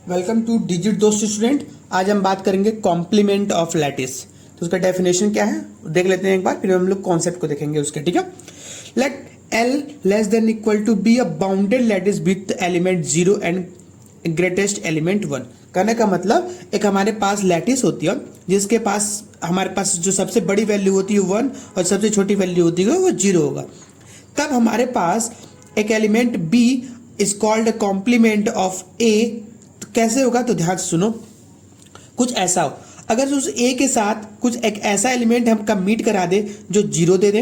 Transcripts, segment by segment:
Welcome two digit दोस्त student. आज हम बात करेंगे कॉम्प्लीमेंट ऑफ लैटिस। तो उसका डेफिनेशन क्या है देख लेते हैं एक बार, फिर हम लोग कॉन्सेप्ट को देखेंगे उसके। ठीक है, let L less than equal to be a bounded lattice with element 0 and greatest element 1। कहने का मतलब एक हमारे पास लैटिस होती है जिसके पास हमारे पास जो सबसे बड़ी वैल्यू होती है 1 और सबसे छोटी वैल्यू होती है वो 0 होगा। तब हमारे पास एक element b is called complement of a। तो कैसे होगा, तो ध्यान से सुनो। कुछ ऐसा हो, अगर उस a के साथ कुछ एक ऐसा एलिमेंट हम का मीट करा दे जो 0 दे दे,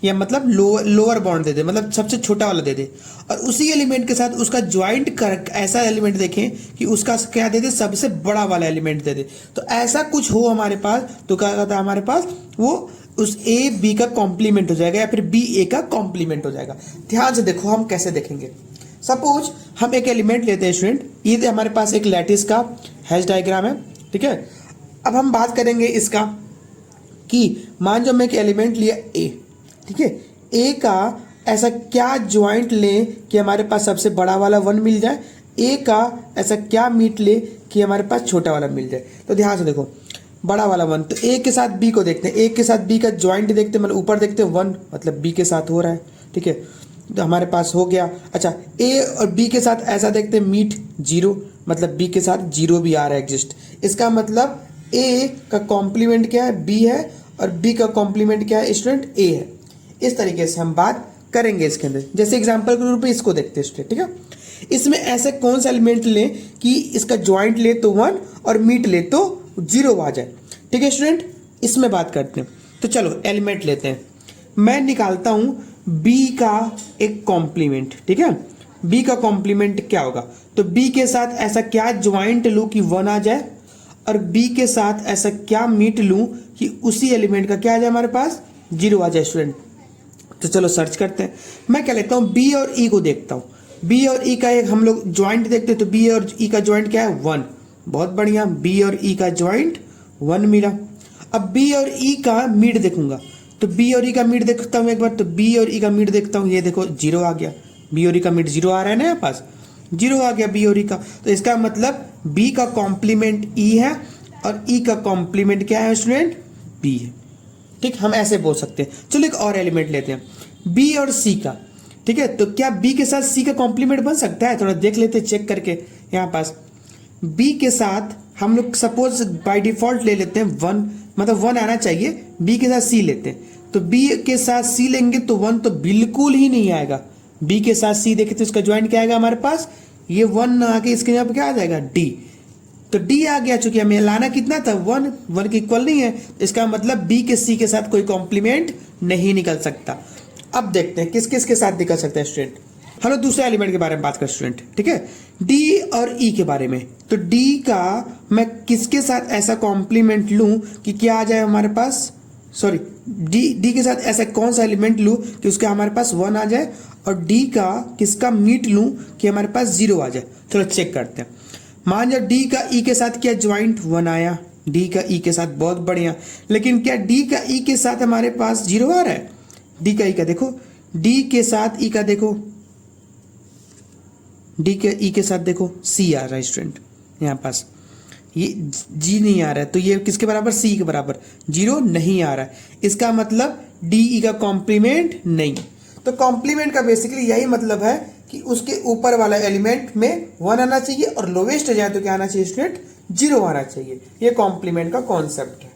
या मतलब लोअर बाउंड दे दे, मतलब सबसे छोटा वाला दे दे, और उसी एलिमेंट के साथ उसका ज्वाइंट कर ऐसा एलिमेंट देखें कि उसका क्या दे दे, सबसे बड़ा वाला एलिमेंट दे दे। तो ऐसा कुछ हो हमारे पास तो क्या कहता है हमारे पास, वो उस ए बी का कॉम्प्लीमेंट हो जाएगा या फिर बी ए का कॉम्प्लीमेंट हो जाएगा। ध्यान से देखो हम कैसे देखेंगे। सपोज हम एक एलिमेंट लेते हैं स्टूडेंट, ये हमारे पास एक लैटिस का हैश डायग्राम है। ठीक है, अब हम बात करेंगे इसका कि मान जो मैं एक एलिमेंट लिया ए, ठीक है, ए का ऐसा क्या ज्वाइंट ले कि हमारे पास सबसे बड़ा वाला 1 मिल जाए, ए का ऐसा क्या मीट ले कि हमारे पास छोटा वाला मिल जाए। तो ध्यान से देखो, बड़ा वाला 1, तो ए के साथ बी को देखते हैं, ए के साथ बी का ज्वाइंट देखते हैं, मतलब ऊपर देखते हैं 1 मतलब बी के साथ हो रहा है। ठीक है, तो हमारे पास हो गया। अच्छा, ए और बी के साथ ऐसा देखते हैं मीट 0, मतलब बी के साथ 0 भी आ रहा है एग्जिस्ट। इसका मतलब ए का कॉम्प्लीमेंट क्या है, बी है, और बी का कॉम्प्लीमेंट क्या है स्टूडेंट, ए है। इस तरीके से हम बात करेंगे इसके अंदर। जैसे एग्जांपल के रूप में इसको देखते हैं स्टूडेंट। ठीक है, इसमें ऐसे कौन सा एलिमेंट लें कि इसका ज्वाइंट ले तो 1 और मीट ले तो 0 आ जाए। ठीक है स्टूडेंट, इसमें बात करते हैं। तो चलो एलिमेंट लेते हैं, मैं निकालता हूं b का एक कॉम्प्लीमेंट। ठीक है, b का कॉम्प्लीमेंट क्या होगा, तो b के साथ ऐसा क्या ज्वाइंट लूं कि 1 आ जाए, और b के साथ ऐसा क्या मीट लूं कि उसी एलिमेंट का क्या आ जाए हमारे पास, 0 आ जाए स्टूडेंट। तो चलो सर्च करते हैं। मैं क्या लेता हूं, b और e को देखता हूं। b और e का एक हम लोग ज्वाइंट देखते हैं, तो b और e का ज्वाइंट क्या है, 1। बहुत बढ़िया, b और e का ज्वाइंट 1 मिला। अब b और e का मीट देखूंगा, तो b और e का मीट देखता हूं एक बार, तो b और e का मीट देखता हूं, ये देखो 0 आ गया। b और e का मीट 0 आ रहा है ना, यहाँ पास 0 आ गया b और e का। तो इसका मतलब b का कॉम्प्लीमेंट e है और e का कॉम्प्लीमेंट क्या है स्टूडेंट, b है। ठीक, हम ऐसे बोल सकते हैं। चलो एक और एलिमेंट लेते हैं, b और c का। ठीक है, तो क्या b के साथ c का कॉम्प्लीमेंट बन सकता है, थोड़ा देख लेते चेक करके। यहाँ पास b के साथ हम लोग सपोज बाय डिफॉल्ट ले लेते हैं 1, मतलब 1 आना चाहिए। b के साथ c लेते हैं, तो b के साथ c लेंगे तो 1 तो बिल्कुल ही नहीं आएगा। b के साथ c देखे तो इसका ज्वाइंट क्या आएगा हमारे पास, ये 1 आके इसके यहाँ पे क्या आ जाएगा, d। तो d आ गया, चूंकि हमें लाना कितना था 1 के इक्वल नहीं है, इसका मतलब b के c के साथ कोई कॉम्प्लीमेंट नहीं निकल सकता। अब देखते हैं किस किस के साथ निकल सकता है स्टूडेंट। हम लोग दूसरे एलिमेंट के बारे में बात कर स्टूडेंट। ठीक है, d और e के बारे में। तो d का मैं किसके साथ ऐसा कॉम्प्लीमेंट लूं कि क्या आ जाए हमारे पास, सॉरी d के साथ ऐसा कौन सा एलिमेंट लूं कि उसका हमारे पास 1 आ जाए, और d का किसका मीट लूं कि हमारे पास 0 आ जाए। चलो चेक करते हैं। मान जाओ d का e के साथ क्या ज्वाइंट 1 आया, d का e के साथ, बहुत बढ़िया। लेकिन क्या d का e के साथ हमारे पास 0 आ रहा है, d का e का देखो, d के साथ e का देखो, d के e के साथ देखो c आ रहा है स्टूडेंट। यहाँ पास ये g नहीं आ रहा है, तो ये किसके बराबर, c के बराबर, 0 नहीं आ रहा है। इसका मतलब d e का कॉम्प्लीमेंट नहीं। तो कॉम्प्लीमेंट का बेसिकली यही मतलब है कि उसके ऊपर वाला एलिमेंट में 1 आना चाहिए और लोवेस्ट जाए तो क्या आना चाहिए स्टूडेंट, 0 आना चाहिए। ये कॉम्प्लीमेंट का कॉन्सेप्ट है।